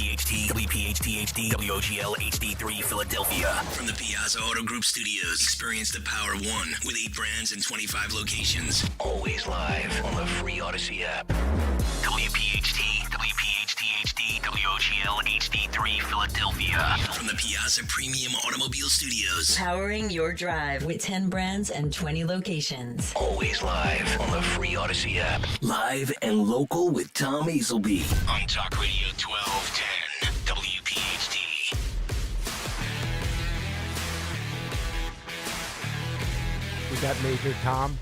WPHT, WPHT HD, WOGL HD3 Philadelphia. From the Piazza Auto Group Studios, experience the power of one with 8 brands and 25 locations. Always live on the free Odyssey app. WPHT, WPHT HD, WOGL HD3 Philadelphia. From the Piazza Premium Automobile Studios. Powering your drive with 10 brands and 20 locations. Always live on the free Odyssey app. Live and local with Tom Azelby. On Talk Radio 1210, WPHT. We got Major Tom.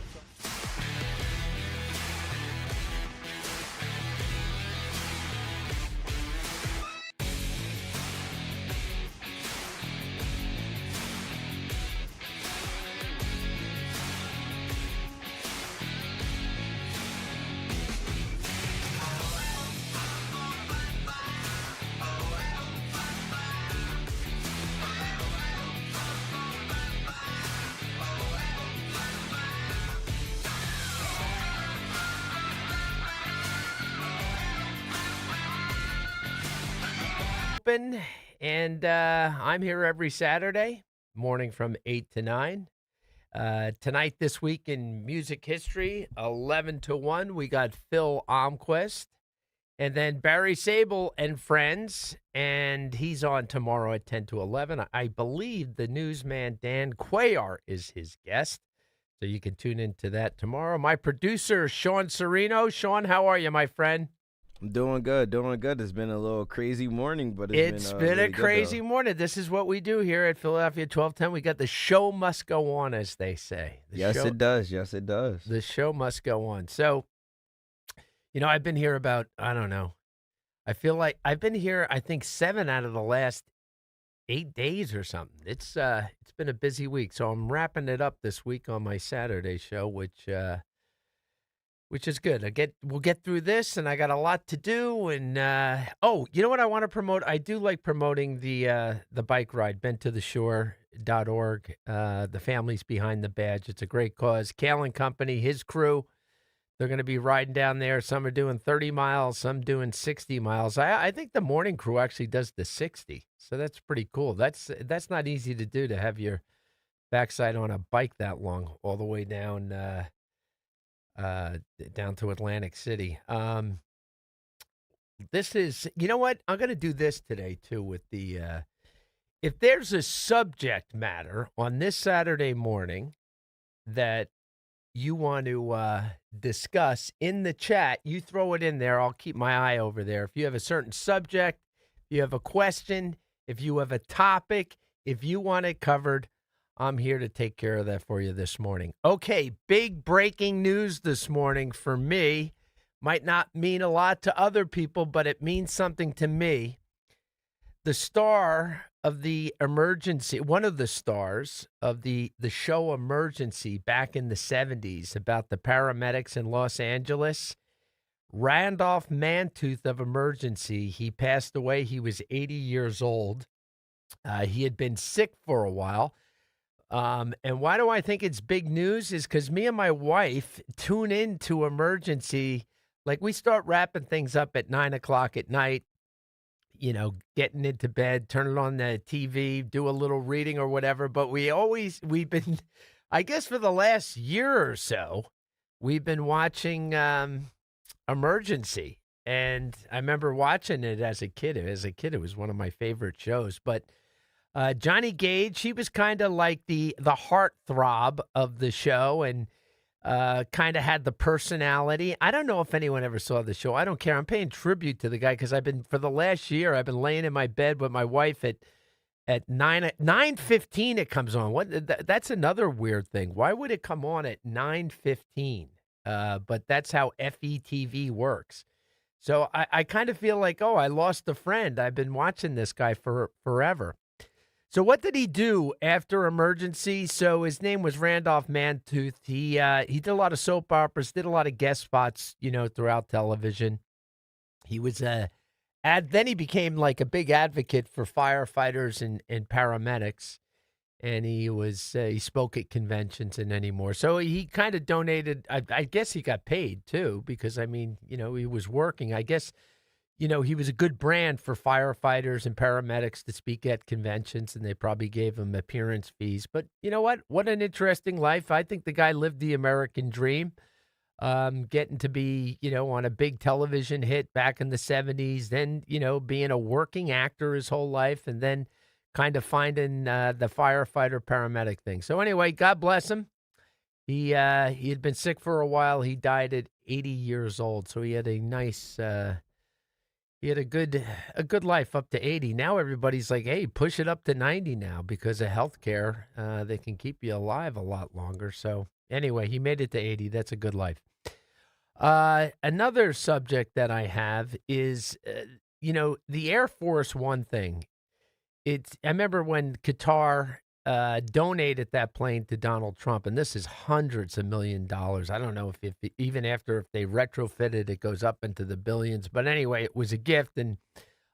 And I'm here every Saturday morning from 8 to 9. Tonight, this week in music history, 11 to 1, we got Phil Almquist. And then Barry Sable and friends, and he's on tomorrow at 10 to 11. I believe the newsman Dan Cuellar is his guest, so you can tune into that tomorrow. My producer, Sean Serino. Sean, how are you, my friend? I'm doing good. It's been a little crazy morning, but it's been really a crazy morning. This is what we do here at Philadelphia 1210. We got the show must go on, as they say. It does. Yes, it does. The show must go on. So, I've been here about, I don't know. I feel like I've been here, I think, 7 out of the last 8 days or something. It's been a busy week. So I'm wrapping it up this week on my Saturday show, which is good. We'll get through this, and I got a lot to do. And you know what I want to promote? I do like promoting the bike ride, bentotheshore.org. The families behind the badge. It's a great cause. Cale and Company, his crew, they're going to be riding down there. Some are doing 30 miles, some doing 60 miles. I think the morning crew actually does the 60, so that's pretty cool. That's not easy to do, to have your backside on a bike that long all the way down to Atlantic City. This is, you know what? I'm going to do this today, too, with the, if there's a subject matter on this Saturday morning that you want to discuss in the chat, you throw it in there. I'll keep my eye over there. If you have a certain subject, if you have a question, if you have a topic, if you want it covered, I'm here to take care of that for you this morning. Okay, big breaking news this morning for me. Might not mean a lot to other people, but it means something to me. The star of the Emergency, one of the stars of the show Emergency back in the 70s about the paramedics in Los Angeles, Randolph Mantooth of Emergency, he passed away. He was 80 years old. He had been sick for a while. And why do I think it's big news is because me and my wife tune into Emergency. Like, we start wrapping things up at 9 o'clock at night, getting into bed, turning on the TV, do a little reading or whatever. But we've been, I guess for the last year or so, we've been watching Emergency. And I remember watching it as a kid. It was one of my favorite shows. But Johnny Gage, he was kind of like the heartthrob of the show, and kind of had the personality. I don't know if anyone ever saw the show. I don't care. I'm paying tribute to the guy because for the last year, I've been laying in my bed with my wife at 9:15 it comes on. That's another weird thing. Why would it come on at 9:15? But that's how FETV works. So I kind of feel like, I lost a friend. I've been watching this guy for forever. So what did he do after Emergency? So his name was Randolph Mantooth. He did a lot of soap operas, did a lot of guest spots, throughout television. He was then he became like a big advocate for firefighters and paramedics. And he spoke at conventions and anymore. So he kind of donated. I guess he got paid too, because he was working. I guess, he was a good brand for firefighters and paramedics to speak at conventions, and they probably gave him appearance fees. But you know what? What an interesting life. I think the guy lived the American dream, getting to be, on a big television hit back in the 70s, then, being a working actor his whole life, and then kind of finding the firefighter paramedic thing. So anyway, God bless him. He had been sick for a while. He died at 80 years old, so he had a nice he had a good life up to 80. Now everybody's like, hey, push it up to 90 now because of healthcare. They can keep you alive a lot longer. So anyway, he made it to 80. That's a good life. Another subject that I have is, the Air Force One thing. I remember when Qatar donated that plane to Donald Trump, and this is hundreds of $1 million. I don't know if even after if they retrofitted, it goes up into the billions. But anyway, it was a gift, and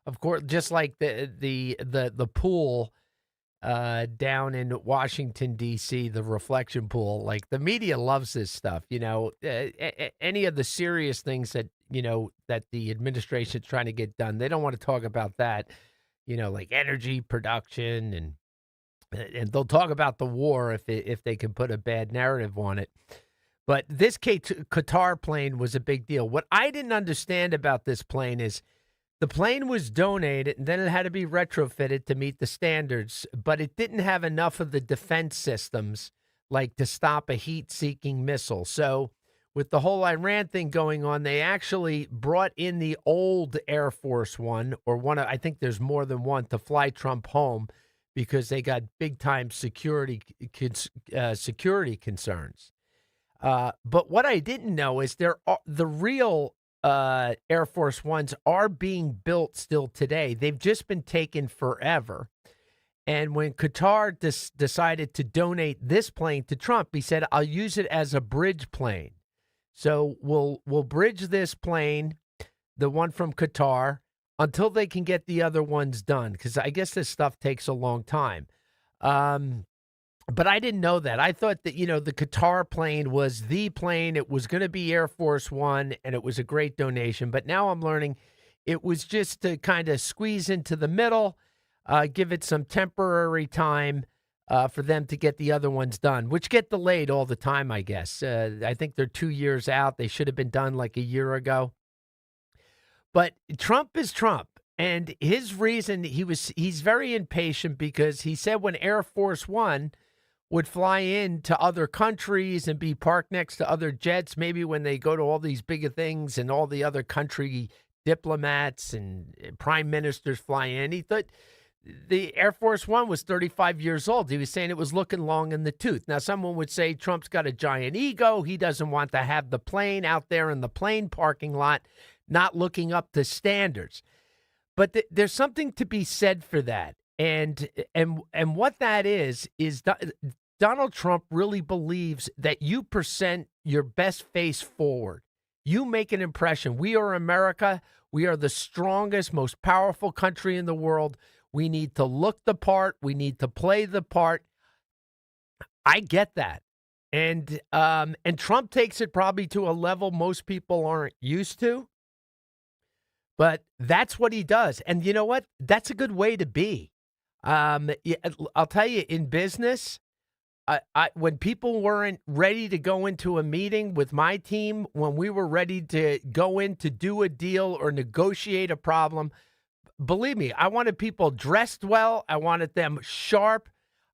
of course, just like the pool down in Washington D.C., the reflection pool, like the media loves this stuff. Any of the serious things that that the administration's trying to get done, they don't want to talk about that. Like energy production and they'll talk about the war if they can put a bad narrative on it. But this Qatar plane was a big deal. What I didn't understand about this plane is the plane was donated and then it had to be retrofitted to meet the standards, but it didn't have enough of the defense systems like to stop a heat-seeking missile. So with the whole Iran thing going on, they actually brought in the old Air Force One, or I think there's more than one, to fly Trump home because they got big-time security concerns. But what I didn't know is the real Air Force Ones are being built still today. They've just been taken forever. And when Qatar decided to donate this plane to Trump, he said, I'll use it as a bridge plane. So we'll bridge this plane, the one from Qatar, until they can get the other ones done, because I guess this stuff takes a long time. But I didn't know that. I thought that, the Qatar plane was the plane. It was going to be Air Force One, and it was a great donation. But now I'm learning it was just to kind of squeeze into the middle, give it some temporary time for them to get the other ones done, which get delayed all the time, I guess. I think they're 2 years out. They should have been done like a year ago. But Trump is Trump. And his reason, he's very impatient because he said when Air Force One would fly in to other countries and be parked next to other jets, maybe when they go to all these bigger things and all the other country diplomats and prime ministers fly in, he thought the Air Force One was 35 years old. He was saying it was looking long in the tooth. Now, someone would say Trump's got a giant ego. He doesn't want to have the plane out there in the plane parking lot, not looking up to standards. But there's something to be said for that. And what that is Donald Trump really believes that you present your best face forward. You make an impression. We are America. We are the strongest, most powerful country in the world. We need to look the part. We need to play the part. I get that. And Trump takes it probably to a level most people aren't used to. But that's what he does. And you know what? That's a good way to be. I'll tell you, in business, when people weren't ready to go into a meeting with my team, when we were ready to go in to do a deal or negotiate a problem, believe me, I wanted people dressed well. I wanted them sharp.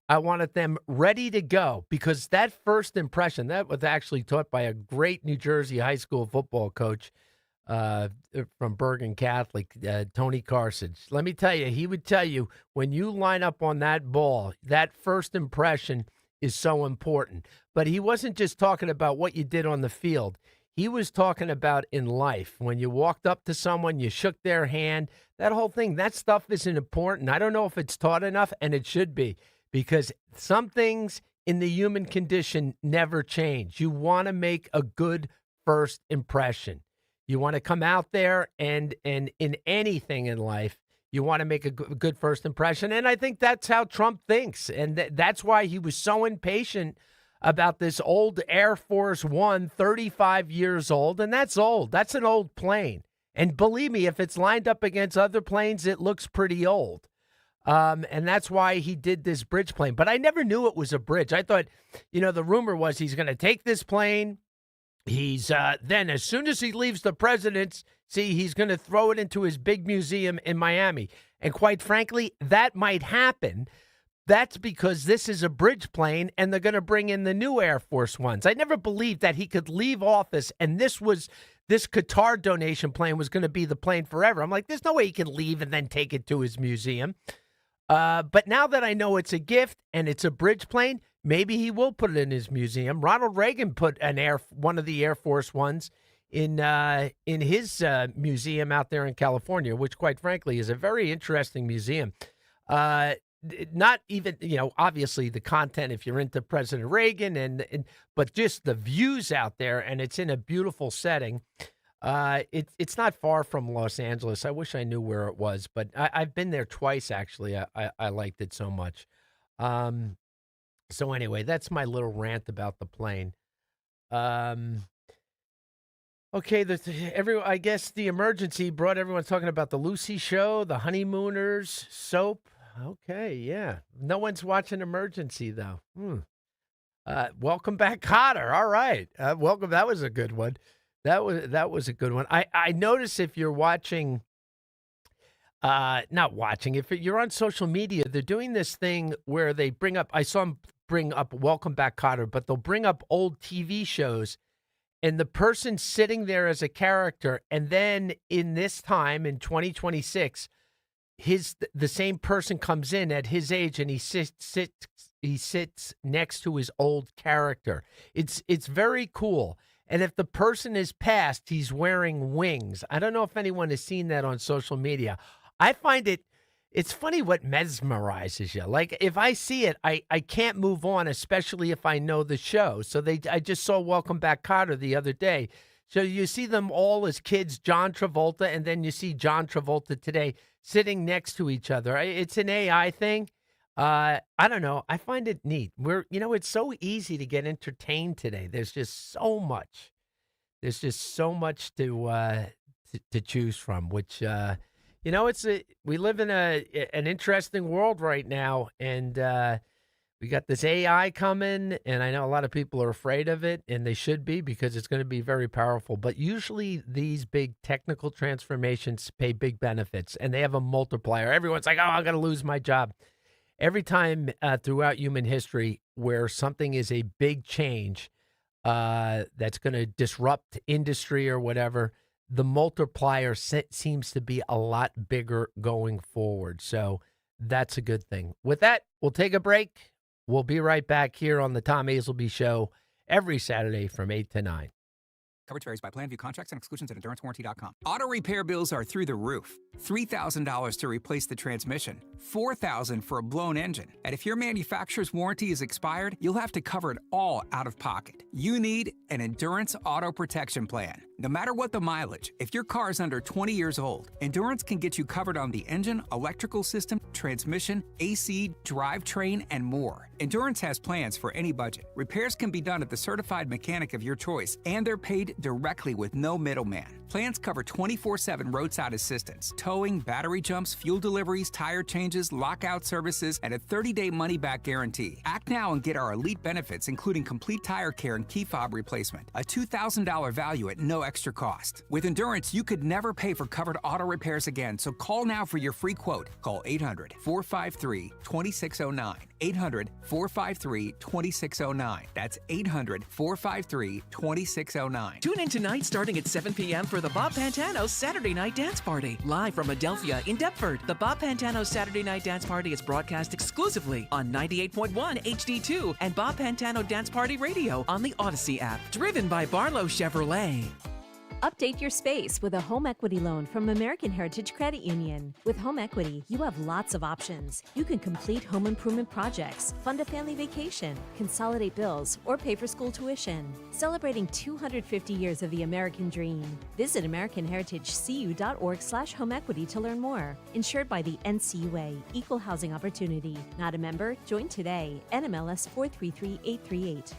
I wanted them ready to go, because that first impression, that was actually taught by a great New Jersey high school football coach from Bergen Catholic, Tony Carson. Let me tell you, he would tell you, when you line up on that ball, that first impression is so important. But he wasn't just talking about what you did on the field. He was talking about in life. When you walked up to someone, you shook their hand, that whole thing, that stuff isn't important. I don't know if it's taught enough, and it should be, because some things in the human condition never change. You want to make a good first impression. You want to come out there and in anything in life, you want to make a good first impression. And I think that's how Trump thinks. And that's why he was so impatient about this old Air Force One, 35 years old. And that's old. That's an old plane. And believe me, if it's lined up against other planes, it looks pretty old. And that's why he did this bridge plane. But I never knew it was a bridge. I thought, the rumor was he's going to take this plane. He's then as soon as he leaves the presidency, he's going to throw it into his big museum in Miami. And quite frankly, that might happen. That's because this is a bridge plane and they're going to bring in the new Air Force Ones. I never believed that he could leave office and this Qatar donation plane was going to be the plane forever. I'm like, there's no way he can leave and then take it to his museum. But now that I know it's a gift and it's a bridge plane, maybe he will put it in his museum. Ronald Reagan put one of the Air Force Ones in his museum out there in California, which quite frankly is a very interesting museum. Not even, obviously the content if you're into President Reagan but just the views out there, and it's in a beautiful setting. It's not far from Los Angeles. I wish I knew where it was, but I've been there twice actually. I liked it so much. So anyway, that's my little rant about the plane. Okay, I guess the emergency brought everyone talking about the Lucy show, the honeymooners, soap. Okay, yeah. No one's watching Emergency, though. Welcome back, Cotter. All right. Welcome. That was a good one. That was a good one. I notice if you're watching, not watching, if you're on social media, they're doing this thing where they I saw them bring up Welcome Back, Cotter, but they'll bring up old TV shows and the person sitting there as a character. And then in this time, in 2026, the same person comes in at his age and he sits next to his old character. It's very cool. And if the person is passed, he's wearing wings. I don't know if anyone has seen that on social media. I find it's funny what mesmerizes you. Like if I see it, I can't move on, especially if I know the show. So I just saw Welcome Back, Kotter the other day. So you see them all as kids, John Travolta, and then you see John Travolta today sitting next to each other. It's an AI thing. I don't know. I find it neat. It's so easy to get entertained today. There's just so much. There's just so much to choose from, which, we live in an interesting world right now. And we got this AI coming, and I know a lot of people are afraid of it, and they should be because it's going to be very powerful. But usually these big technical transformations pay big benefits, and they have a multiplier. Everyone's like, oh, I'm going to lose my job. Every time throughout human history where something is a big change that's going to disrupt industry or whatever, the multiplier seems to be a lot bigger going forward. So that's a good thing. With that, we'll take a break. We'll be right back here on the Tom Azelby Show every Saturday from 8 to 9. Coverage varies by plan. View contracts and exclusions at endurancewarranty.com. Auto repair bills are through the roof. $3,000 to replace the transmission. $4,000 for a blown engine. And if your manufacturer's warranty is expired, you'll have to cover it all out of pocket. You need an Endurance Auto Protection Plan. No matter what the mileage, if your car is under 20 years old, Endurance can get you covered on the engine, electrical system, transmission, AC, drivetrain, and more. Endurance has plans for any budget. Repairs can be done at the certified mechanic of your choice, and they're paid directly with no middleman. Plans cover 24/7 roadside assistance, towing, battery jumps, fuel deliveries, tire changes, lockout services, and a 30-day money-back guarantee. Act now and get our elite benefits, including complete tire care and key fob replacement. A $2,000 value at no extra cost. With Endurance, you could never pay for covered auto repairs again, so call now for your free quote. Call 800-453-2609. 800-453-2609. That's 800-453-2609. Tune in tonight starting at 7 p.m. for the Bob Pantano Saturday Night Dance Party. Live from Adelphia in Deptford, the Bob Pantano Saturday Night Dance Party is broadcast exclusively on 98.1 HD2 and Bob Pantano Dance Party Radio on the Odyssey app. Driven by Barlow Chevrolet. Update your space with a home equity loan from American Heritage Credit Union. With home equity, you have lots of options. You can complete home improvement projects, fund a family vacation, consolidate bills, or pay for school tuition. Celebrating 250 years of the American dream. Visit AmericanHeritageCU.org/home equity to learn more. Insured by the NCUA, Equal Housing Opportunity. Not a member? Join today. NMLS 433838.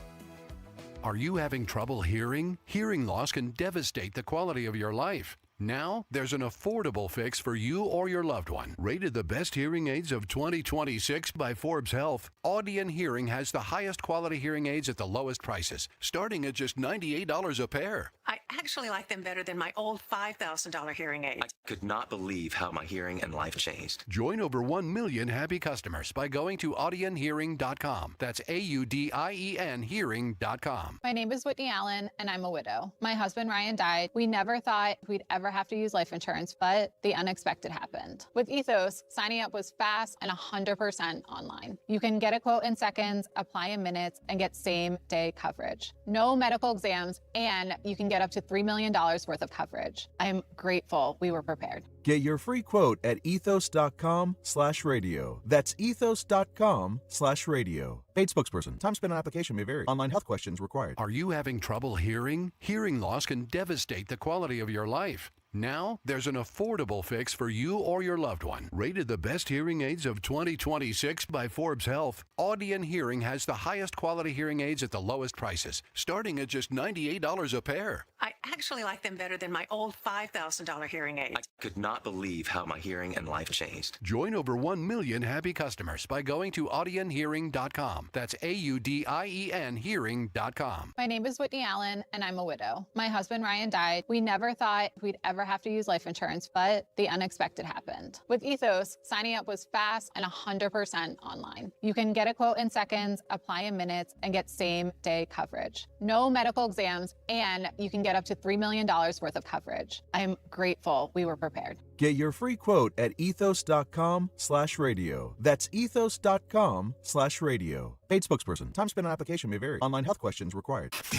Are you having trouble hearing? Hearing loss can devastate the quality of your life. Now, there's an affordable fix for you or your loved one. Rated the best hearing aids of 2026 by Forbes Health, Audion Hearing has the highest quality hearing aids at the lowest prices, starting at just $98 a pair. I actually like them better than my old $5,000 hearing aids. I could not believe how my hearing and life changed. Join over 1 million happy customers by going to audionhearing.com. That's AUDIEN hearing.com. My name is Whitney Allen, and I'm a widow. My husband Ryan died. We never thought we'd ever have to use life insurance, but the unexpected happened. With Ethos, signing up was fast and 100% online. You can get a quote in seconds, apply in minutes, and get same-day coverage. No medical exams, and you can get up to $3 million worth of coverage. I'm grateful we were prepared. Get your free quote at ethos.com/radio. That's ethos.com/radio. Paid spokesperson. Time spent on application may vary. Online health questions required. Are you having trouble hearing? Hearing loss can devastate the quality of your life. Now, there's an affordable fix for you or your loved one. Rated the best hearing aids of 2026 by Forbes Health, Audion Hearing has the highest quality hearing aids at the lowest prices, starting at just $98 a pair. I actually like them better than my old $5,000 hearing aids. I could not believe how my hearing and life changed. Join over 1 million happy customers by going to audionhearing.com. That's AUDIEN hearing.com. My name is Whitney Allen, and I'm a widow. My husband Ryan died. We never thought we'd ever have to use life insurance, but the unexpected happened. With Ethos, signing up was fast and 100% online. You can get a quote in seconds, apply in minutes, and get same-day coverage. No medical exams, and you can get up to $3 million worth of coverage. I'm grateful we were prepared. Get your free quote at ethos.com/radio. That's ethos.com/radio. Paid spokesperson. Time spent on application may vary. Online health questions required. Now,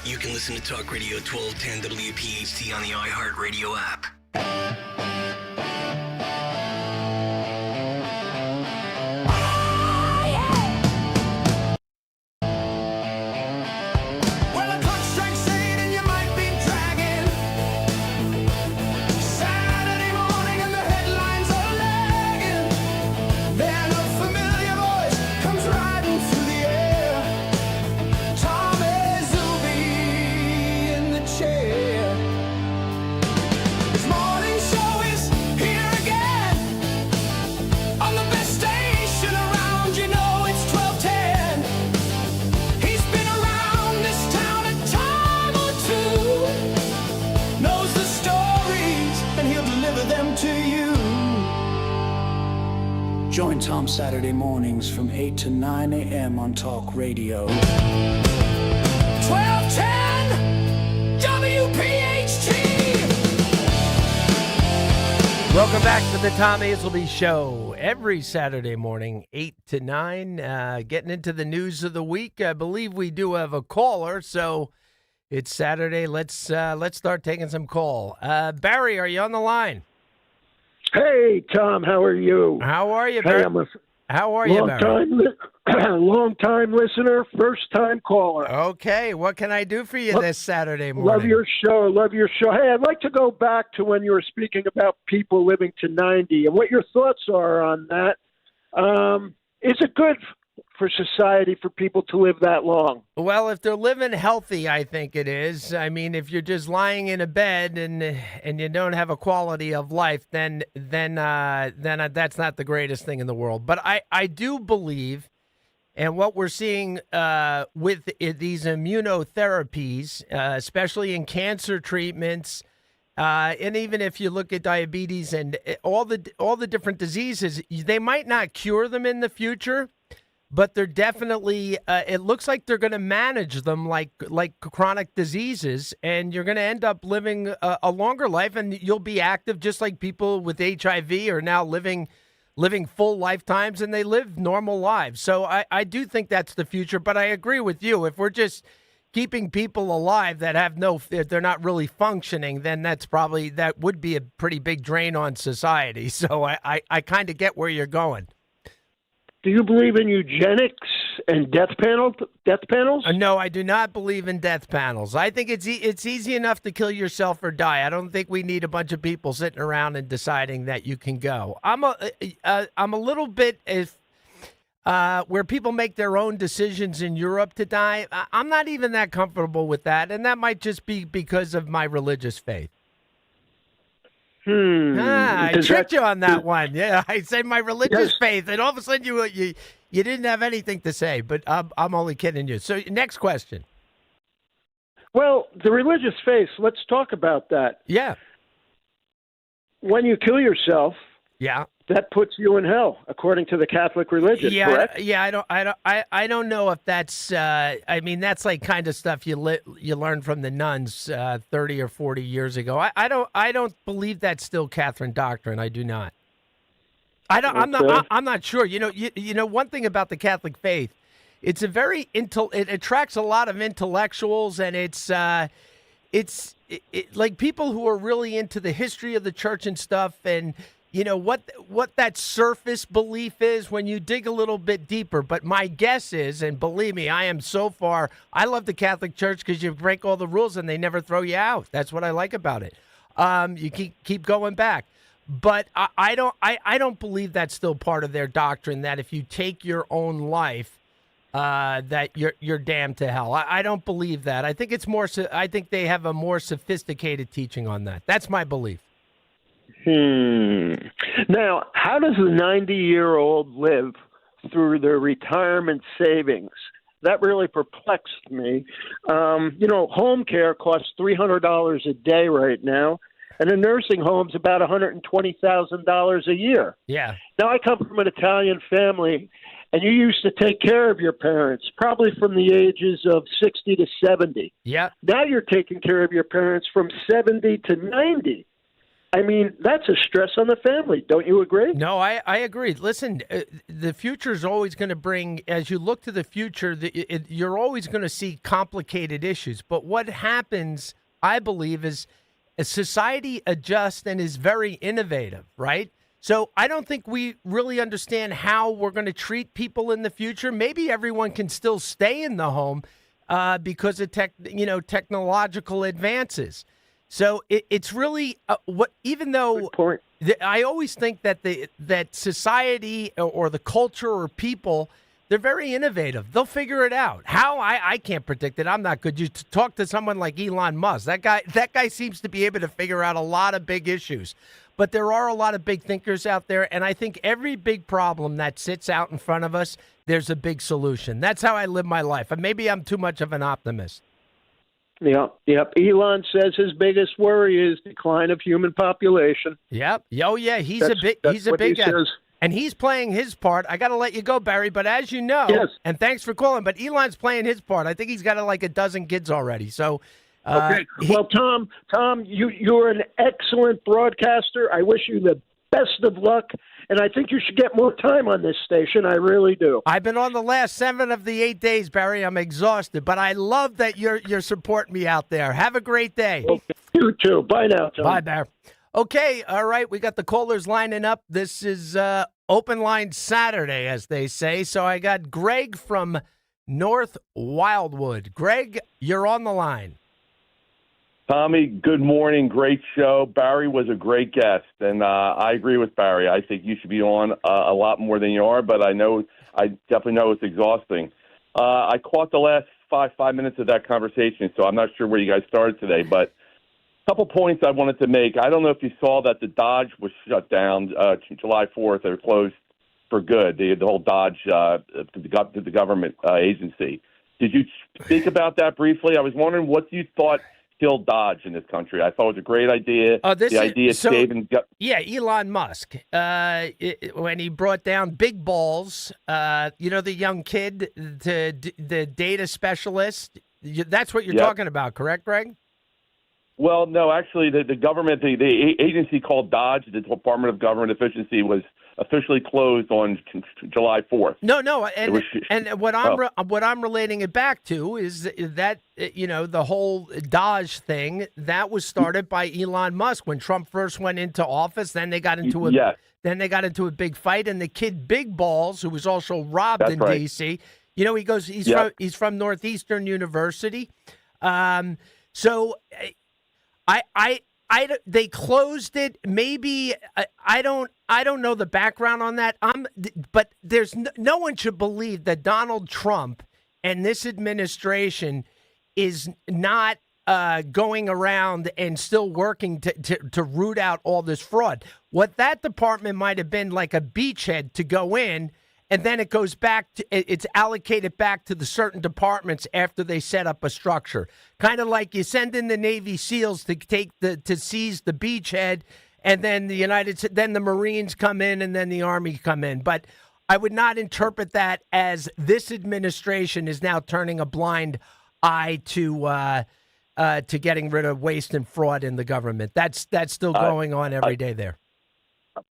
you can listen to Talk Radio 1210 WPHT on the iHeartRadio app. Join Tom Saturday mornings from 8 to 9 a.m. on Talk Radio. 1210 WPHT. Welcome back to the Tom Azelby Show. Every Saturday morning, 8 to 9. Getting into the news of the week. I believe we do have a caller, so it's Saturday. Let's start taking some call. Barry, are you on the line? Hey, Tom, how are you? How are you, Barry? How are you, Barry? Long-time listener, first-time caller. Okay, what can I do for you this Saturday morning? Love your show. Hey, I'd like to go back to when you were speaking about people living to 90 and what your thoughts are on that. Is it good for society for people to live that long? Well, if they're living healthy, I think it is. I mean, if you're just lying in a bed and you don't have a quality of life, then that's not the greatest thing in the world. But I do believe, and what we're seeing with these immunotherapies, especially in cancer treatments, and even if you look at diabetes and all the different diseases, they might not cure them in the future, but they're definitely, it looks like they're going to manage them like chronic diseases, and you're going to end up living a longer life, and you'll be active just like people with HIV are now living full lifetimes, and they live normal lives. So I do think that's the future, but I agree with you. If we're just keeping people alive that have they're not really functioning, then that would be a pretty big drain on society. So I kind of get where you're going. Do you believe in eugenics and death panels? No, I do not believe in death panels. I think it's easy enough to kill yourself or die. I don't think we need a bunch of people sitting around and deciding that you can go. I'm a little bit where people make their own decisions in Europe to die. I'm not even that comfortable with that, and that might just be because of my religious faith. I tricked you on that one. Yeah, I said my religious faith, and all of a sudden you didn't have anything to say. But I'm only kidding you. So next question. Well, the religious faith. Let's talk about that. Yeah. When you kill yourself, that puts you in hell, according to the Catholic religion. Correct? I don't know if that's. I mean, that's like kind of stuff you learned from the nuns 30 or 40 years ago. I don't believe that's still Catherine doctrine. I do not. I'm not sure. You know one thing about the Catholic faith, it's a very it attracts a lot of intellectuals, and it's like people who are really into the history of the church and stuff, and what that surface belief is when you dig a little bit deeper. But my guess is, and believe me, I love the Catholic Church because you break all the rules and they never throw you out. That's what I like about it. You keep going back. But I don't believe that's still part of their doctrine, that if you take your own life, that you're damned to hell. I don't believe that. I think it's more. I think they have a more sophisticated teaching on that. That's my belief. Now, how does a 90-year-old live through their retirement savings? That really perplexed me. Home care costs $300 a day right now, and a nursing home's about $120,000 a year. Yeah. Now, I come from an Italian family, and you used to take care of your parents, probably from the ages of 60 to 70. Yeah. Now you're taking care of your parents from 70 to 90. I mean, that's a stress on the family. Don't you agree? No, I agree. Listen, the future is always going to bring, as you look to the future, you're always going to see complicated issues. But what happens, I believe, is as society adjusts and is very innovative, right? So I don't think we really understand how we're going to treat people in the future. Maybe everyone can still stay in the home because of technological advances. So it's really even though I always think that that society or the culture or people, they're very innovative. They'll figure it out. How I can't predict it. I'm not good. You talk to someone like Elon Musk. That guy seems to be able to figure out a lot of big issues. But there are a lot of big thinkers out there, and I think every big problem that sits out in front of us, there's a big solution. That's how I live my life. And maybe I'm too much of an optimist. Yep. Elon says his biggest worry is decline of human population. Yep. Oh yeah, he's a big guy. And he's playing his part. I got to let you go, Barry, but as you know, and thanks for calling, but Elon's playing his part. I think he's got like a dozen kids already. So okay. Well, Tom, you're an excellent broadcaster. I wish you the best of luck. And I think you should get more time on this station. I really do. I've been on the last 7 of the 8 days, Barry. I'm exhausted, but I love that you're supporting me out there. Have a great day. Okay. You too. Bye now, Tom. Bye, Barry. Okay, all right. We got the callers lining up. This is Open Line Saturday, as they say. So I got Greg from North Wildwood. Greg, you're on the line. Tommy, good morning. Great show. Barry was a great guest, and I agree with Barry. I think you should be on a lot more than you are, but I definitely know it's exhausting. I caught the last five minutes of that conversation, so I'm not sure where you guys started today, but a couple points I wanted to make. I don't know if you saw that the Dodge was shut down July 4th. They were closed for good, the whole Dodge, the government agency. Did you speak about that briefly? I was wondering what you thought killed Dodge in this country. I thought it was a great idea. Yeah, Elon Musk. When he brought down Big Balls, the young kid, the data specialist. That's what you're talking about, correct, Greg? Well, no, actually, the government, the agency called Dodge, the Department of Government Efficiency, was officially closed on July 4th. No, and what I'm relating it back to is that the whole Dodge thing that was started by Elon Musk when Trump first went into office. Then they got into a big fight, and the kid Big Balls, who was also robbed in D.C. He's from Northeastern University, so. they closed it. Maybe I don't know the background on that. But there's no one should believe that Donald Trump and this administration is not going around and still working to root out all this fraud. What that department might have been like a beachhead to go in, and then it goes back to it's allocated back to the certain departments after they set up a structure. Kind of like you send in the Navy SEALs to seize the beachhead, and then then the Marines come in, and then the Army come in. But I would not interpret that as this administration is now turning a blind eye to getting rid of waste and fraud in the government. That's still going on every day there.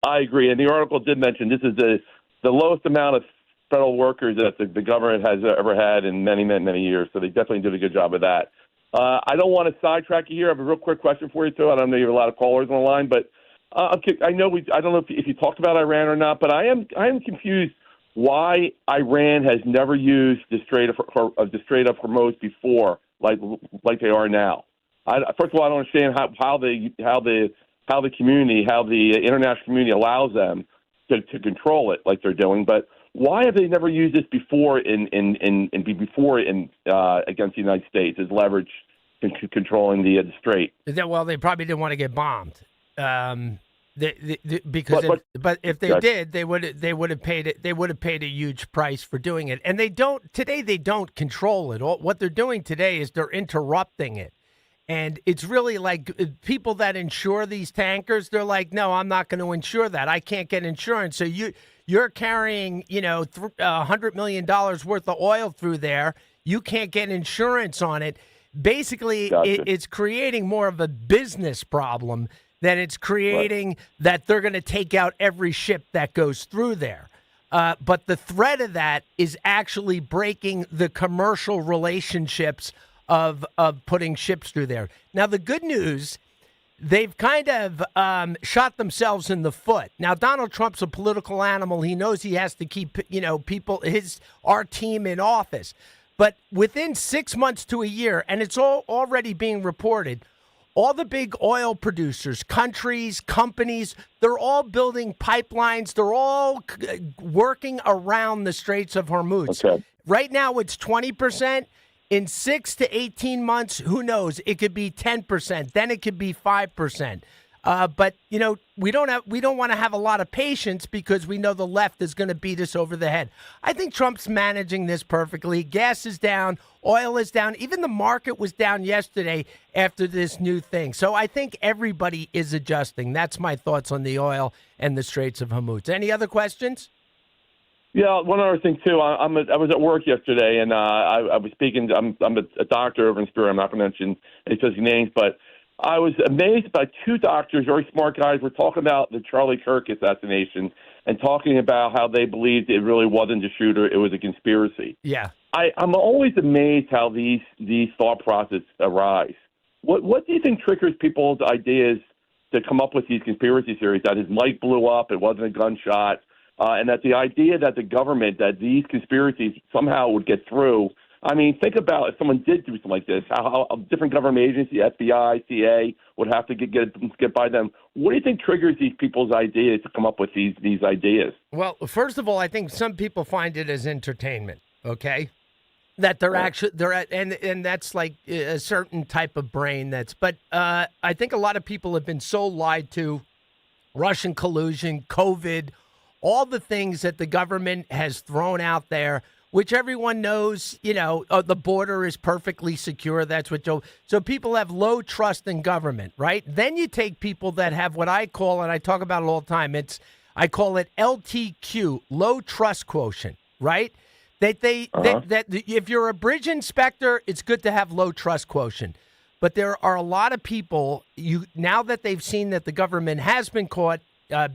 I agree. And the article did mention this is the lowest amount of federal workers that the government has ever had in many, many, many years. So they definitely did a good job of that. I don't want to sidetrack you here. I have a real quick question for you, too. I don't know you have a lot of callers on the line, but I know I don't know if you talked about Iran or not, but I am confused why Iran has never used the Strait of Hormuz before, like they are now. First of all, I don't understand how the community, how the international community allows them to control it like they're doing. But why have they never used this before against the United States as leverage in controlling the strait? Well, they probably didn't want to get bombed. Because if they did, they would have paid it. They would have paid a huge price for doing it, and they don't today. They don't control it. What they're doing today is they're interrupting it, and it's really like people that insure these tankers. They're like, no, I'm not going to insure that. I can't get insurance. So you're carrying $100 million worth of oil through there. You can't get insurance on it. Basically, Gotcha. It's creating more of a business problem than it's creating that they're going to take out every ship that goes through there. But the threat of that is actually breaking the commercial relationships of putting ships through there. Now, the good news, they've kind of shot themselves in the foot. Now, Donald Trump's a political animal. He knows he has to keep, our team in office. But within 6 months to a year, and it's all already being reported, all the big oil producers, countries, companies, they're all building pipelines. They're all working around the Straits of Hormuz. Okay. Right now, it's 20%. In 6 to 18 months, who knows? It could be 10%. Then it could be 5%. But we don't want to have a lot of patience because we know the left is going to beat us over the head. I think Trump's managing this perfectly. Gas is down, oil is down. Even the market was down yesterday after this new thing. So I think everybody is adjusting. That's my thoughts on the oil and the Straits of Hormuz. Any other questions? Yeah, one other thing too. I was at work yesterday, and I was speaking. I'm a doctor over in Spirit. I'm not going to mention any specific names, but I was amazed by two doctors, very smart guys, were talking about the Charlie Kirk assassination and talking about how they believed it really wasn't a shooter; it was a conspiracy. Yeah, I'm always amazed how these thought processes arise. What do you think triggers people's ideas to come up with these conspiracy theories? That his mic blew up, it wasn't a gunshot. And that the idea that the government, that these conspiracies somehow would get through. I mean, think about if someone did do something like this, how different government agencies, FBI, CA, would have to get by them. What do you think triggers these people's ideas to come up with these ideas? Well, first of all, I think some people find it as entertainment, okay? That and that's like a certain type of brain but I think a lot of people have been so lied to, Russian collusion, COVID, all the things that the government has thrown out there, which everyone knows, the border is perfectly secure. That's what so people have low trust in government, right? Then you take people that have what I call, and I talk about it all the time, I call it LTQ, low trust quotient, right? That if you're a bridge inspector, it's good to have low trust quotient. But there are a lot of people, now that they've seen that the government has been caught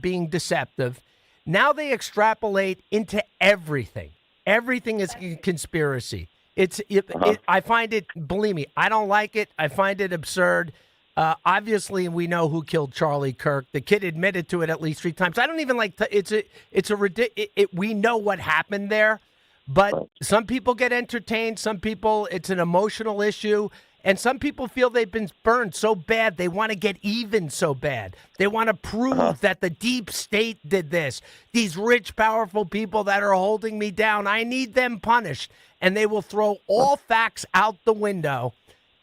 being deceptive, now they extrapolate into everything. Everything is a conspiracy. I find it, believe me, I don't like it. I find it absurd. Obviously, we know who killed Charlie Kirk. The kid admitted to it at least 3 times. I don't even like we know what happened there, but some people get entertained. Some people, it's an emotional issue. And some people feel they've been burned so bad, they want to get even so bad. They want to prove that the deep state did this. These rich, powerful people that are holding me down, I need them punished. And they will throw all facts out the window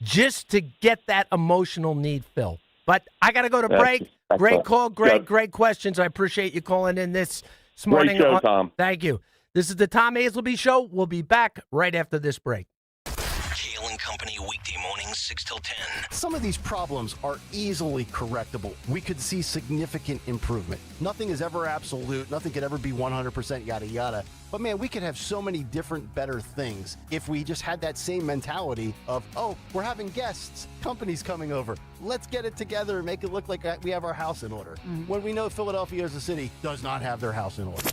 just to get that emotional need filled. But I got to go to break. Great call, great questions. I appreciate you calling in this morning. Great show, Tom. Thank you. This is the Tom Azelby Show. We'll be back right after this break. Kale and Company weekday mornings 6 till 10. Some of these problems are easily correctable. We could see significant improvement. Nothing is ever absolute. Nothing could ever be 100% yada yada. But man, we could have so many different better things if we just had that same mentality of, oh, we're having guests, company's coming over. Let's get it together and make it look like we have our house in order. When we know Philadelphia as a city does not have their house in order.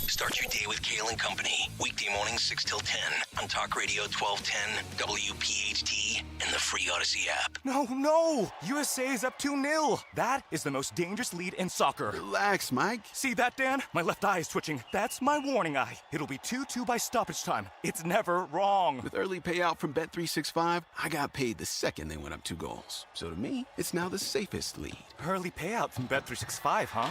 Start your day with Kale and Company. Weekday mornings 6 till 10 on Talk Radio 1210, WPHT, and the free Odyssey app. No! USA is up 2-0. That is the most dangerous lead in soccer. Relax, Mike. See that, Dan? My left eye is twitching. That's my warning eye. It'll be 2-2 by stoppage time. It's never wrong. With early payout from Bet365, I got paid the second they went up 2 goals. So to me, it's now the safest lead. Early payout from Bet365, huh?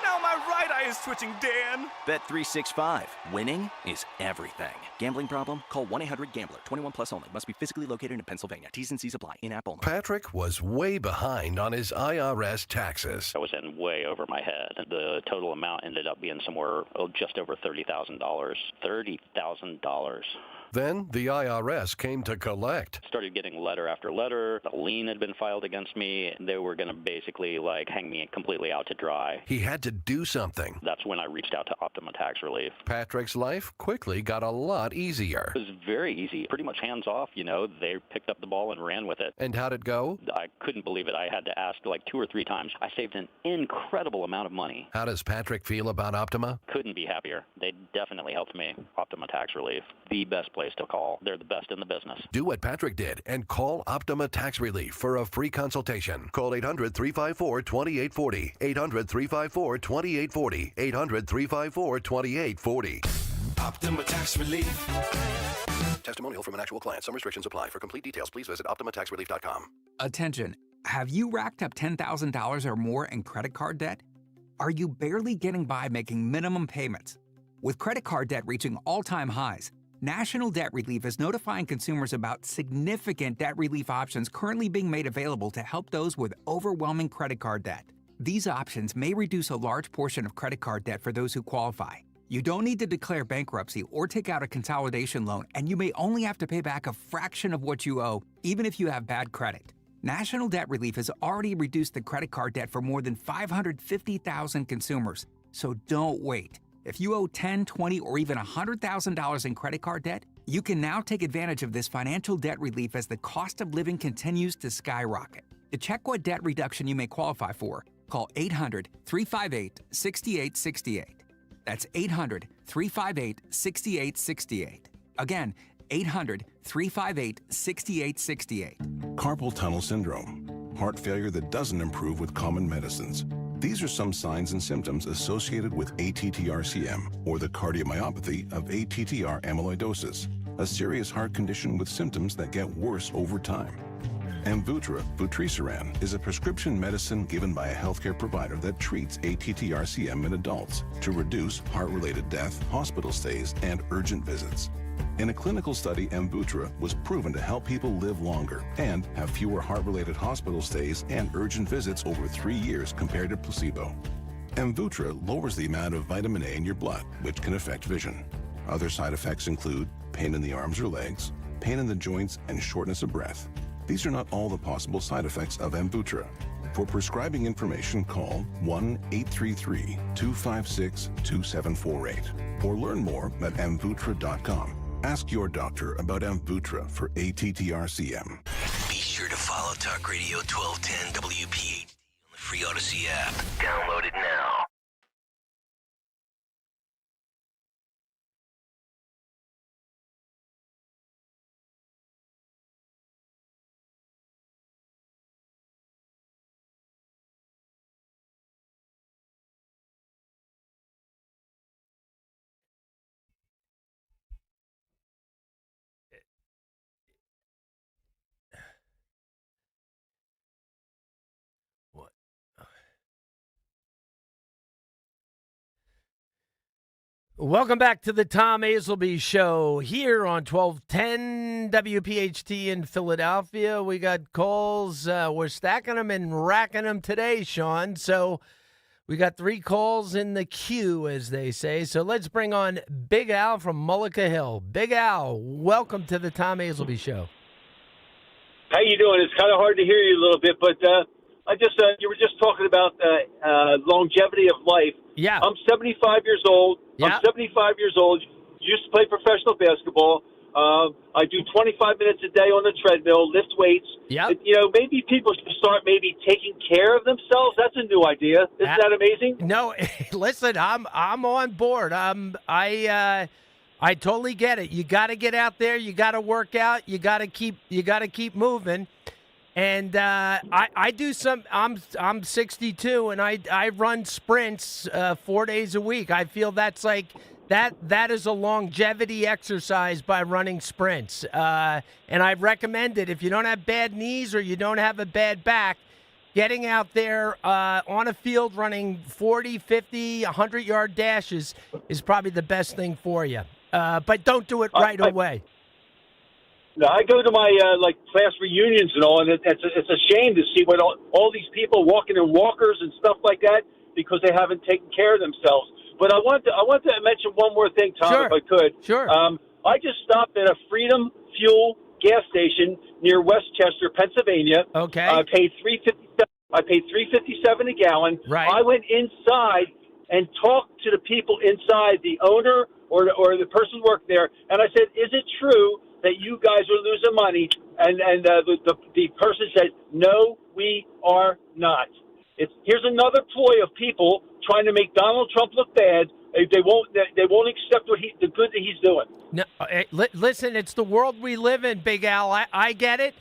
Now my right eye is twitching, Dan. Bet365. Winning is everything. Gambling problem? Call 1-800-GAMBLER. 21 plus only. Must be physically located in Pennsylvania. T's and C's apply. In-app only. Patrick was way behind on his IRS taxes. I was in way over my head. The total amount ended up being somewhere just over $30,000. $30,000. Then the IRS came to collect. Started getting letter after letter. A lien had been filed against me. They were going to basically hang me completely out to dry. He had to do something. That's when I reached out to Optima Tax Relief. Patrick's life quickly got a lot easier. It was very easy, pretty much hands off. They picked up the ball and ran with it. And how'd it go? I couldn't believe it. I had to ask 2 or 3 times. I saved an incredible amount of money. How does Patrick feel about Optima? Couldn't be happier. They definitely helped me. Optima Tax Relief, the best place to call. They're the best in the business. Do what Patrick did and call Optima Tax Relief for a free consultation. Call 800-354-2840. 800-354-2840. 800-354-2840. Optima Tax Relief. Testimonial from an actual client. Some restrictions apply. For complete details, please visit OptimaTaxRelief.com. Attention. Have you racked up $10,000 or more in credit card debt? Are you barely getting by making minimum payments? With credit card debt reaching all-time highs, National Debt Relief is notifying consumers about significant debt relief options currently being made available to help those with overwhelming credit card debt. These options may reduce a large portion of credit card debt for those who qualify. You don't need to declare bankruptcy or take out a consolidation loan, and you may only have to pay back a fraction of what you owe, even if you have bad credit. National Debt Relief has already reduced the credit card debt for more than 550,000 consumers, so don't wait. If you owe $10,000, $20,000, or even $100,000 in credit card debt, you can now take advantage of this financial debt relief as the cost of living continues to skyrocket. To check what debt reduction you may qualify for, call 800-358-6868. That's 800-358-6868. Again, 800-358-6868. Carpal tunnel syndrome, heart failure that doesn't improve with common medicines. These are some signs and symptoms associated with ATTR-CM, or the cardiomyopathy of ATTR amyloidosis, a serious heart condition with symptoms that get worse over time. Amvuttra, vutrisiran, is a prescription medicine given by a healthcare provider that treats ATTR-CM in adults to reduce heart-related death, hospital stays, and urgent visits. In a clinical study, Amvuttra was proven to help people live longer and have fewer heart-related hospital stays and urgent visits over 3 years compared to placebo. Amvuttra lowers the amount of vitamin A in your blood, which can affect vision. Other side effects include pain in the arms or legs, pain in the joints, and shortness of breath. These are not all the possible side effects of Amvuttra. For prescribing information, call 1-833-256-2748 or learn more at amvuttra.com. Ask your doctor about Amvuttra for ATTR-CM. Be sure to follow Talk Radio 1210 WPHT on the free Odyssey app. Download it now. Welcome back to the Tom Azelby Show here on 1210 WPHT in Philadelphia. We got calls. We're stacking them and racking them today, Sean. So we got 3 calls in the queue, as they say. So let's bring on Big Al from Mullica Hill. Big Al, welcome to the Tom Azelby Show. How you doing? It's kind of hard to hear you a little bit, but you were just talking about longevity of life. Yeah. I'm 75 years old. Yeah. I'm 75 years old. Used to play professional basketball. I do 25 minutes a day on the treadmill, lift weights. Yeah. Maybe people should start taking care of themselves. That's a new idea. Isn't that amazing? No, listen, I'm on board. I totally get it. You got to get out there. You got to work out. You got to keep moving. And I do some. I'm 62, and I run sprints 4 days a week. I feel that's like that is a longevity exercise by running sprints. And I recommend it if you don't have bad knees or you don't have a bad back. Getting out there on a field running 40, 50, 100-yard dashes is probably the best thing for you. But don't do it right away. No, I go to my class reunions and all, and it's a shame to see what all these people walking in walkers and stuff like that because they haven't taken care of themselves. But I want to mention one more thing, Tom, Sure. if I could. Sure. I just stopped at a Freedom Fuel gas station near Westchester, Pennsylvania. Okay. I paid $3.57 a gallon. Right. I went inside and talked to the people inside, the owner or the person who worked there, and I said, "Is it true that you guys are losing money?" And the person said, "No, we are not." Here's another ploy of people trying to make Donald Trump look bad. They won't accept the good that he's doing. No, listen, it's the world we live in, Big Al. I get it.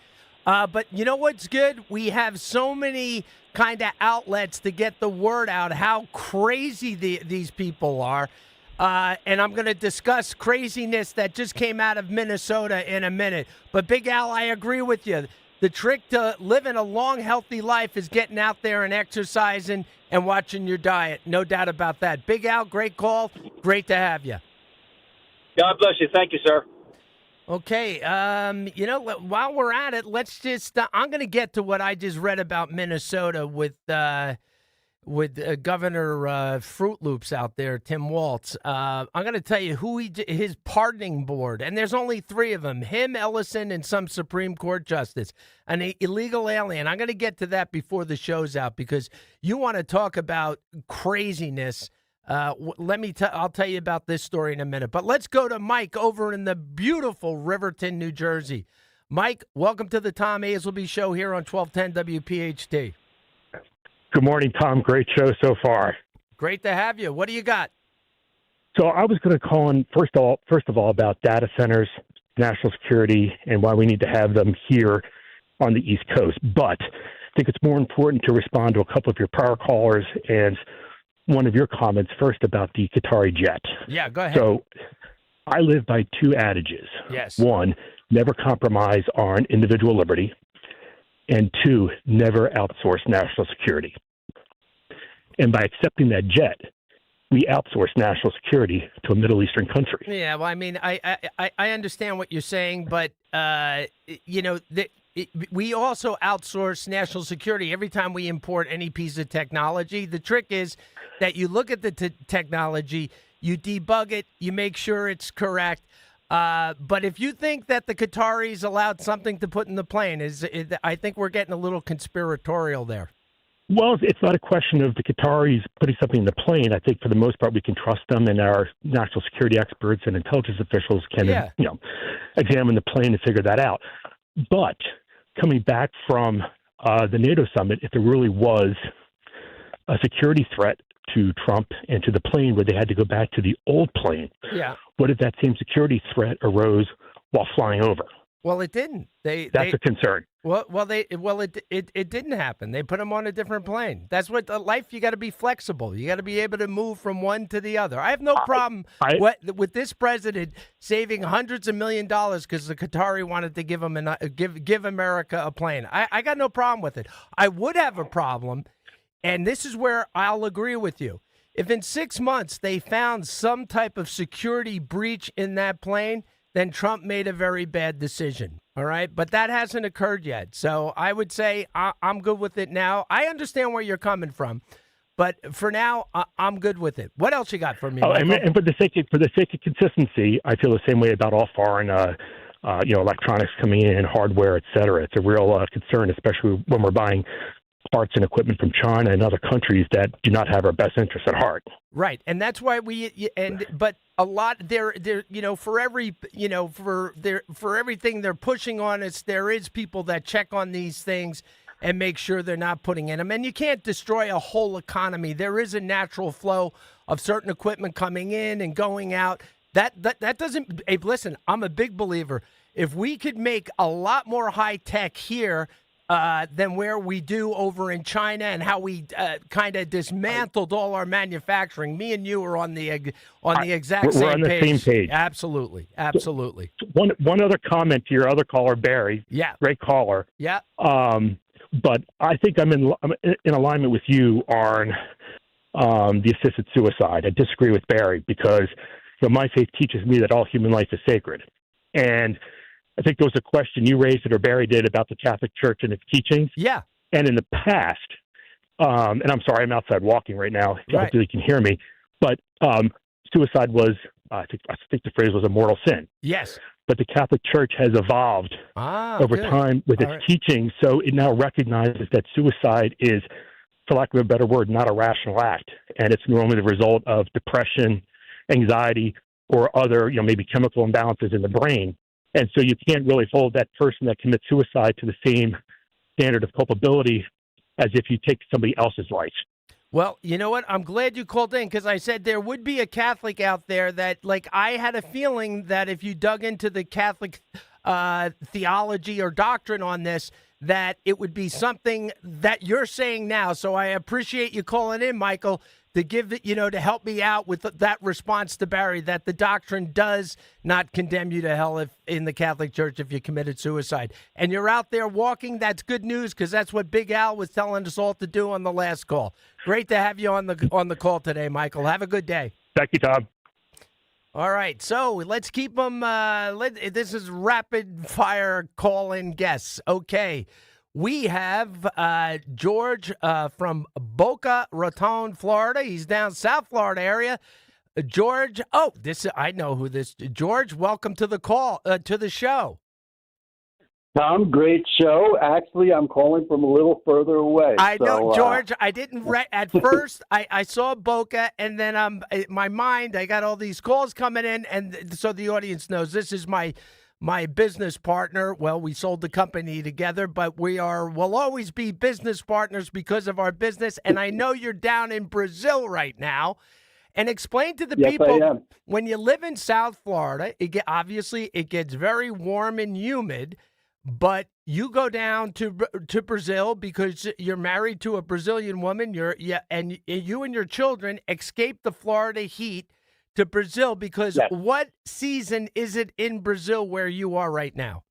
But you know what's good? We have so many kind of outlets to get the word out how crazy these people are. And I'm going to discuss craziness that just came out of Minnesota in a minute. But, Big Al, I agree with you. The trick to living a long, healthy life is getting out there and exercising and watching your diet. No doubt about that. Big Al, great call. Great to have you. God bless you. Thank you, sir. Okay. While we're at it, let's just I'm going to get to what I just read about Minnesota with Governor Fruit Loops out there, Tim Walz. I'm going to tell you who his pardoning board, and there's only 3 of them, him, Ellison, and some Supreme Court justice, an illegal alien. I'm going to get to that before the show's out because you want to talk about craziness. I'll tell you about this story in a minute. But let's go to Mike over in the beautiful Riverton, New Jersey. Mike, welcome to the Tom Azelby Show here on 1210 WPHT. Good morning, Tom. Great show so far. Great to have you. What do you got? So I was going to call in first of all about data centers, national security, and why we need to have them here on the East Coast. But I think it's more important to respond to a couple of your prior callers and one of your comments first about the Qatari jet. Yeah, go ahead. So I live by 2 adages. Yes. 1, never compromise on individual liberty. And 2, never outsource national security. And by accepting that jet, we outsource national security to a Middle Eastern country. Yeah, well, I mean, I understand what you're saying, but, we also outsource national security every time we import any piece of technology. The trick is that you look at the technology, you debug it, you make sure it's correct. But if you think that the Qataris allowed something to put in the plane, I think we're getting a little conspiratorial there. Well, it's not a question of the Qataris putting something in the plane. I think for the most part we can trust them, and our national security experts and intelligence officials can, examine the plane and figure that out. But coming back from the NATO summit, if there really was a security threat to Trump and to the plane where they had to go back to the old plane, what if that same security threat arose while flying over? Well, it didn't. That's a concern. It didn't happen. They put them on a different plane. That's what life. You got to be flexible. You got to be able to move from one to the other. I have no problem with this president saving hundreds of $millions because the Qatari wanted to give America a plane. I got no problem with it. I would have a problem, and this is where I'll agree with you. If in 6 months they found some type of security breach in that plane, then Trump made a very bad decision. All right. But that hasn't occurred yet. So I would say I'm good with it now. I understand where you're coming from. But for now, I'm good with it. What else you got for me, Michael? And for the sake of consistency, I feel the same way about all foreign, electronics coming in, hardware, et cetera. It's a real concern, especially when we're buying parts and equipment from China and other countries that do not have our best interests at heart. Right, and that's why but a lot for everything they're pushing on us, there is people that check on these things and make sure they're not putting in them. And you can't destroy a whole economy. There is a natural flow of certain equipment coming in and going out. That doesn't. Hey, listen, I'm a big believer. If we could make a lot more high tech here than where we do over in China, and how we kind of dismantled all our manufacturing, me and you are on the exact same page. We're on the same page. Absolutely. One other comment to your other caller, Barry. Yeah. Great caller. Yeah. But I think I'm in alignment with you on the assisted suicide. I disagree with Barry because my faith teaches me that all human life is sacred. And I think there was a question you raised it or Barry did about the Catholic Church and its teachings. Yeah. And in the past, and I'm sorry, I'm outside walking right now. Right. Hopefully you can hear me. But suicide was, I think the phrase was a mortal sin. Yes. But the Catholic Church has evolved over time with its teaching, so it now recognizes that suicide is, for lack of a better word, not a rational act, and it's normally the result of depression, anxiety, or other, maybe chemical imbalances in the brain. And so you can't really hold that person that commits suicide to the same standard of culpability as if you take somebody else's life. Well, you know what? I'm glad you called in because I said there would be a Catholic out there that, I had a feeling that if you dug into the Catholic theology or doctrine on this, that it would be something that you're saying now. So I appreciate you calling in, Michael, to give it, to help me out with that response to Barry, that the doctrine does not condemn you to hell in the Catholic Church if you committed suicide. And you're out there walking. That's good news because that's what Big Al was telling us all to do on the last call. Great to have you on the call today, Michael. Have a good day. Thank you, Tom. All right, so let's keep them. This is rapid fire call-in guests. Okay. We have George from Boca Raton, Florida. He's down South Florida area. George, I know who this. George, welcome to the call to the show. Tom, great show. Actually, I'm calling from a little further away. I know, George. I didn't at first. I saw Boca, and then my mind. I got all these calls coming in, and so the audience knows this is my business partner. Well, we sold the company together, but we'll always be business partners because of our business. And I know you're down in Brazil right now. And explain to the people, when you live in South Florida, obviously it gets very warm and humid, but you go down to Brazil because you're married to a Brazilian woman. And you and your children escape the Florida heat to Brazil because what season is it in Brazil where you are right now?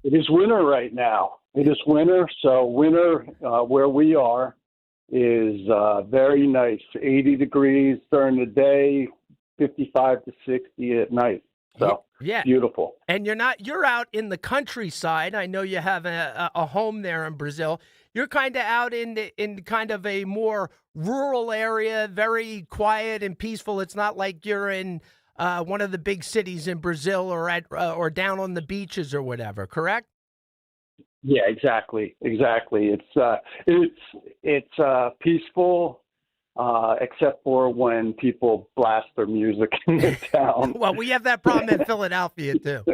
It is winter right now. It is winter. So winter where we are is very nice. 80 degrees during the day, 55 to 60 at night. So beautiful. And you're out in the countryside. I know you have a home there in Brazil. You're kind of out in kind of a more rural area, very quiet and peaceful. It's not like you're in one of the big cities in Brazil or down on the beaches or whatever. Correct? Yeah, exactly. It's peaceful. Except for when people blast their music in the town. Well, we have that problem in Philadelphia too,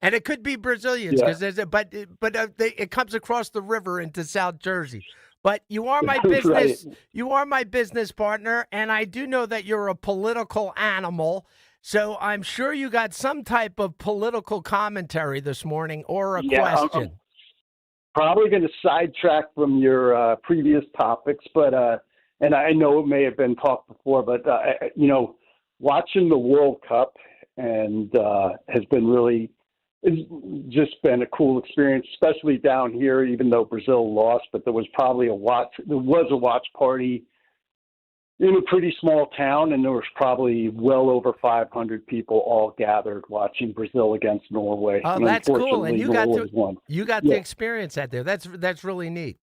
and it could be Brazilians because it comes across the river into South Jersey. But you are my business. Right. You are my business partner, and I do know that you're a political animal. So I'm sure you got some type of political commentary this morning or a question. I'm probably going to sidetrack from your previous topics, but. And I know it may have been talked before, but, watching the World Cup and has been it's just been a cool experience, especially down here, even though Brazil lost. But there was probably a watch party in a pretty small town, and there was probably well over 500 people all gathered watching Brazil against Norway. Oh, and that's cool. And you got Norway won. to experience that there. That's really neat.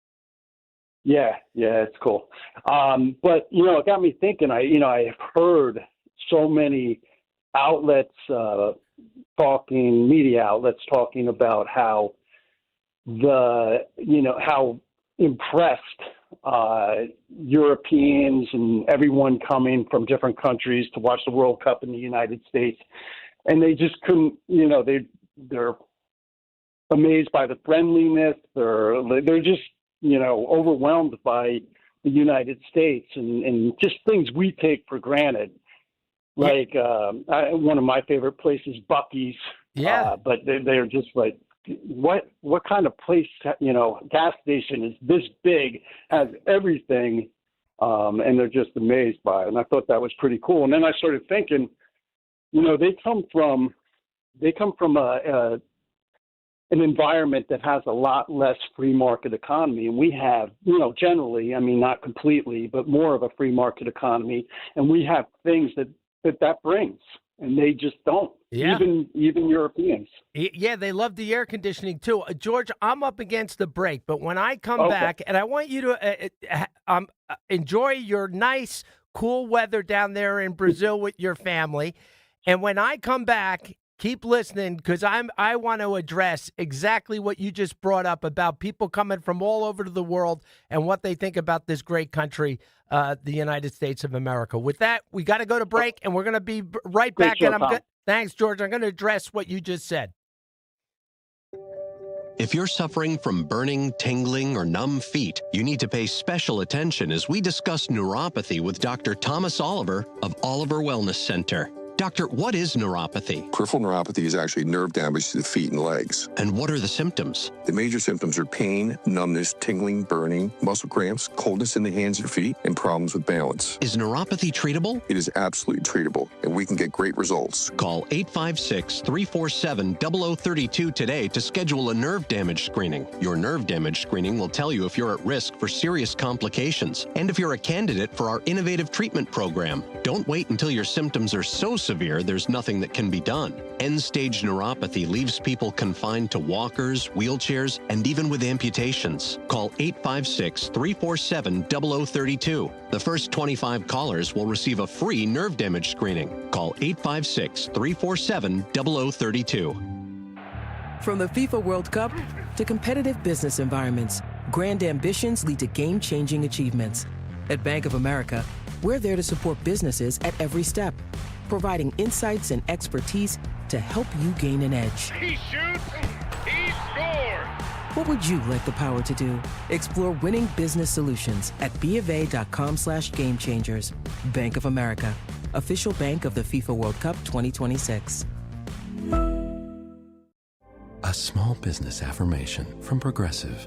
Yeah, it's cool. But it got me thinking. I have heard so many outlets media outlets talking about how how impressed Europeans and everyone coming from different countries to watch the World Cup in the United States, and they just couldn't. They're amazed by the friendliness. They're just overwhelmed by the United States and just things we take for granted. Like one of my favorite places, Buc-ee's. Yeah. But they're just like, what kind of place, gas station is this big, has everything, and they're just amazed by it. And I thought that was pretty cool. And then I started thinking, they come from an environment that has a lot less free market economy. And we have, generally, I mean, not completely, but more of a free market economy. And we have things that brings, and they just don't. Yeah. Even Europeans. Yeah, they love the air conditioning too. George, I'm up against the break, but when I come back, and I want you to enjoy your nice, cool weather down there in Brazil with your family. And when I come back, keep listening, because I want to address exactly what you just brought up about people coming from all over the world and what they think about this great country, the United States of America. With that, we got to go to break, and we're going to be right back. Great show, Tom. Thanks, George. I'm going to address what you just said. If you're suffering from burning, tingling, or numb feet, you need to pay special attention as we discuss neuropathy with Dr. Thomas Oliver of Oliver Wellness Center. Doctor, what is neuropathy? Peripheral neuropathy is actually nerve damage to the feet and legs. And what are the symptoms? The major symptoms are pain, numbness, tingling, burning, muscle cramps, coldness in the hands and feet, and problems with balance. Is neuropathy treatable? It is absolutely treatable, and we can get great results. Call 856-347-0032 today to schedule a nerve damage screening. Your nerve damage screening will tell you if you're at risk for serious complications and if you're a candidate for our innovative treatment program. Don't wait until your symptoms are so severe there's nothing that can be done. End-stage neuropathy leaves people confined to walkers, wheelchairs, and even with amputations. Call 856-347-0032. The first 25 callers will receive a free nerve damage screening. Call 856-347-0032. From the FIFA World Cup to competitive business environments, grand ambitions lead to game-changing achievements. At Bank of America, we're there to support businesses at every step, providing insights and expertise to help you gain an edge. He shoots, he scores! What would you like the power to do? Explore winning business solutions at BofA.com/gamechangers. Bank of America, official bank of the FIFA World Cup 2026. A small business affirmation from Progressive.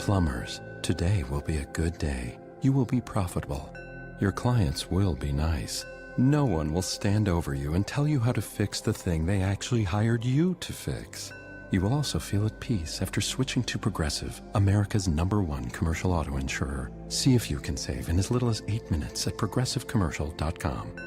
Plumbers, today will be a good day. You will be profitable. Your clients will be nice. No one will stand over you and tell you how to fix the thing they actually hired you to fix. You will also feel at peace after switching to Progressive, America's #1 commercial auto insurer. See if you can save in as little as 8 minutes at progressivecommercial.com.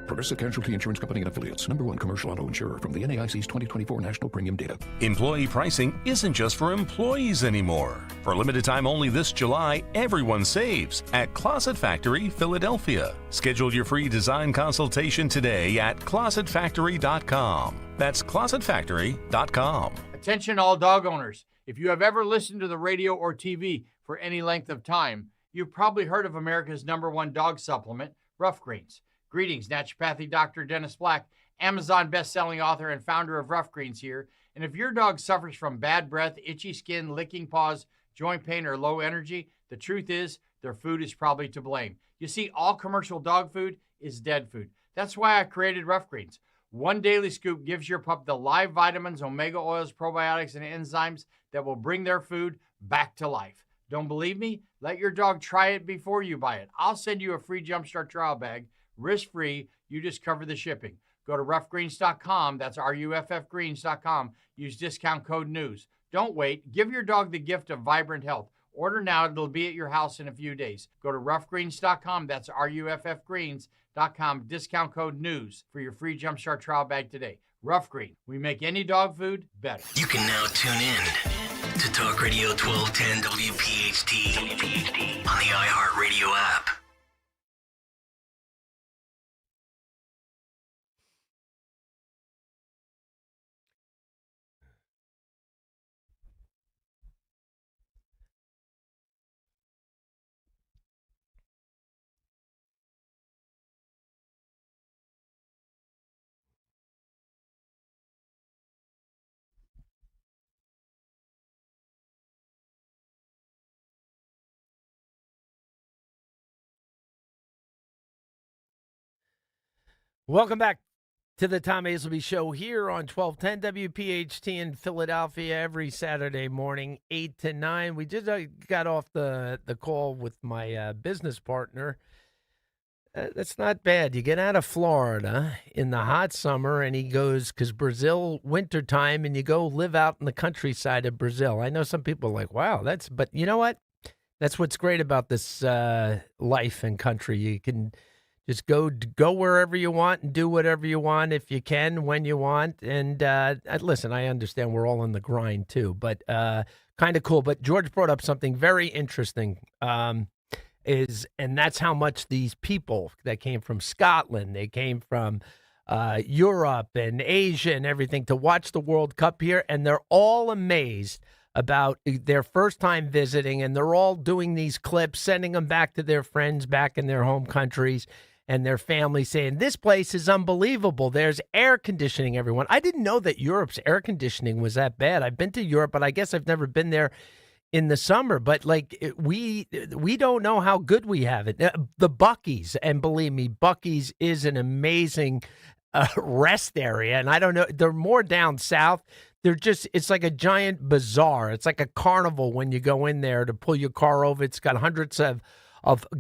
Progressive Casualty Insurance Company and Affiliates. #1 commercial auto insurer from the NAIC's 2024 National Premium Data. Employee pricing isn't just for employees anymore. For a limited time only this July, everyone saves at Closet Factory, Philadelphia. Schedule your free design consultation today at closetfactory.com. That's closetfactory.com. Attention all dog owners. If you have ever listened to the radio or TV for any length of time, you've probably heard of America's #1 dog supplement, Rough Greens. Greetings, naturopathy Dr. Dennis Black, Amazon best-selling author and founder of Rough Greens here. And if your dog suffers from bad breath, itchy skin, licking paws, joint pain, or low energy, the truth is their food is probably to blame. You see, all commercial dog food is dead food. That's why I created Rough Greens. One daily scoop gives your pup the live vitamins, omega oils, probiotics, and enzymes that will bring their food back to life. Don't believe me? Let your dog try it before you buy it. I'll send you a free Jumpstart trial bag, risk-free. You just cover the shipping. Go to roughgreens.com. That's ruffgreens.com. Use discount code NEWS. Don't wait. Give your dog the gift of vibrant health. Order now. It'll be at your house in a few days. Go to roughgreens.com. That's RUFFgreens.com. Discount code NEWS for your free Jumpstart trial bag today. Rough Green. We make any dog food better. You can now tune in to Talk Radio 1210 WPHT on the iHeartRadio app. Welcome back to the Tom Azelby Show here on 1210 WPHT in Philadelphia every Saturday morning, 8 to 9. We just got off the call with my business partner. That's not bad. You get out of Florida in the hot summer, and he goes, because Brazil, wintertime, and you go live out in the countryside of Brazil. I know some people are like, wow, but you know what? That's what's great about this life and country. You can just go wherever you want and do whatever you want if you can, when you want. And listen, I understand we're all in the grind too, but kind of cool. But George brought up something very interesting, and that's how much these people that came from Scotland, they came from Europe and Asia and everything to watch the World Cup here, and they're all amazed about their first time visiting, and they're all doing these clips, sending them back to their friends back in their home countries and their family, saying, this place is unbelievable. There's air conditioning, everyone. I didn't know that Europe's air conditioning was that bad. I've been to Europe, but I guess I've never been there in the summer. But, like, we don't know how good we have it. The Buc-ee's, and believe me, Buc-ee's is an amazing rest area. And I don't know, they're more down south. It's like a giant bazaar. It's like a carnival when you go in there to pull your car over. It's got hundreds of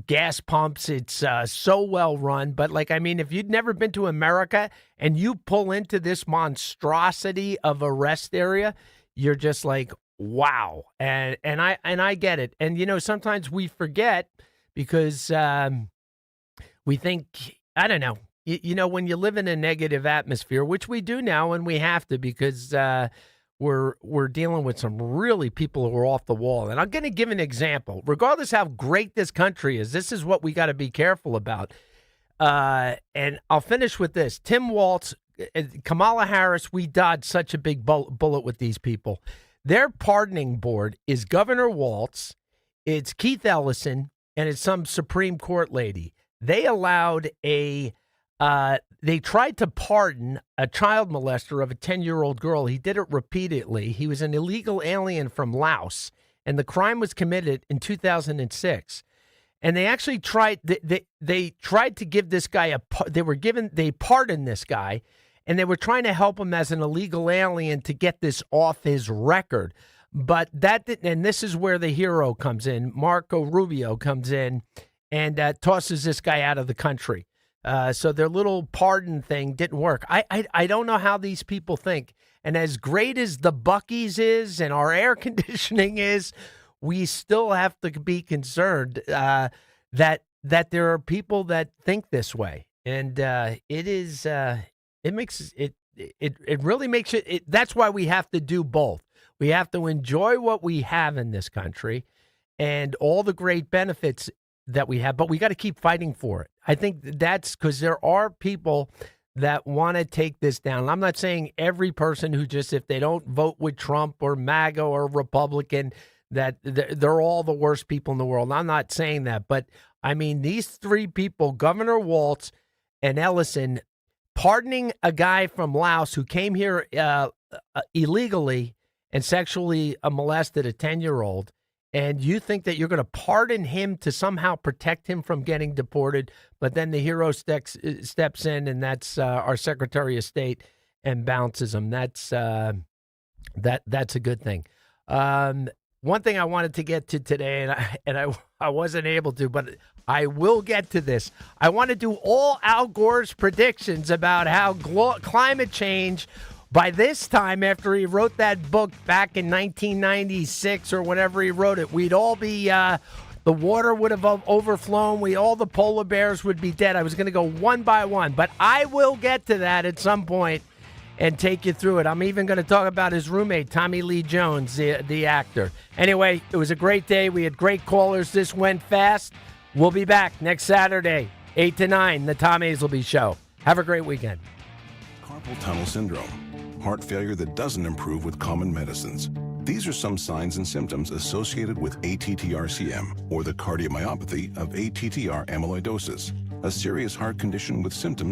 gas pumps. It's so well run. But, like, I mean, if you'd never been to America and you pull into this monstrosity of a rest area, you're just like, wow. And I get it. And, you know, sometimes we forget because we think, I don't know, you know, when you live in a negative atmosphere, which we do now, and we have to, because we're dealing with some really people who are off the wall. And I'm going to give an example. Regardless how great this country is, this is what we got to be careful about. And I'll finish with this. Tim Walz, Kamala Harris, we dodged such a big bullet with these people. Their pardoning board is Governor Walz, it's Keith Ellison, and it's some Supreme Court lady. They allowed they tried to pardon a child molester of a 10-year-old girl. He did it repeatedly. He was an illegal alien from Laos, and the crime was committed in 2006. And they actually tried. They tried to give this guy They pardoned this guy, and they were trying to help him as an illegal alien to get this off his record. But that didn't. And this is where the hero comes in. Marco Rubio comes in and tosses this guy out of the country. So their little pardon thing didn't work. I don't know how these people think. And as great as the Buc-ee's is and our air conditioning is, we still have to be concerned that there are people that think this way. And it really makes it. That's why we have to do both. We have to enjoy what we have in this country and all the great benefits that we have, but we got to keep fighting for it. I think that's because there are people that want to take this down. I'm not saying every person who just, if they don't vote with Trump or MAGA or Republican, that they're all the worst people in the world. I'm not saying that, but I mean, these three people, Governor Walz and Ellison, pardoning a guy from Laos who came here illegally and sexually molested a 10-year-old, and you think that you're going to pardon him to somehow protect him from getting deported, but then the hero steps in, and that's our Secretary of State, and bounces him. That's a good thing. One thing I wanted to get to today, and I wasn't able to, but I will get to this. I want to do all Al Gore's predictions about how climate change By this time, after he wrote that book back in 1996 or whenever he wrote it, we'd all be, the water would have overflown. All the polar bears would be dead. I was going to go one by one, but I will get to that at some point and take you through it. I'm even going to talk about his roommate, Tommy Lee Jones, the actor. Anyway, it was a great day. We had great callers. This went fast. We'll be back next Saturday, 8 to 9, the Tom Azelby Show. Have a great weekend. Carpal tunnel syndrome, heart failure that doesn't improve with common medicines. These are some signs and symptoms associated with ATTR-CM, or the cardiomyopathy of ATTR amyloidosis, a serious heart condition with symptoms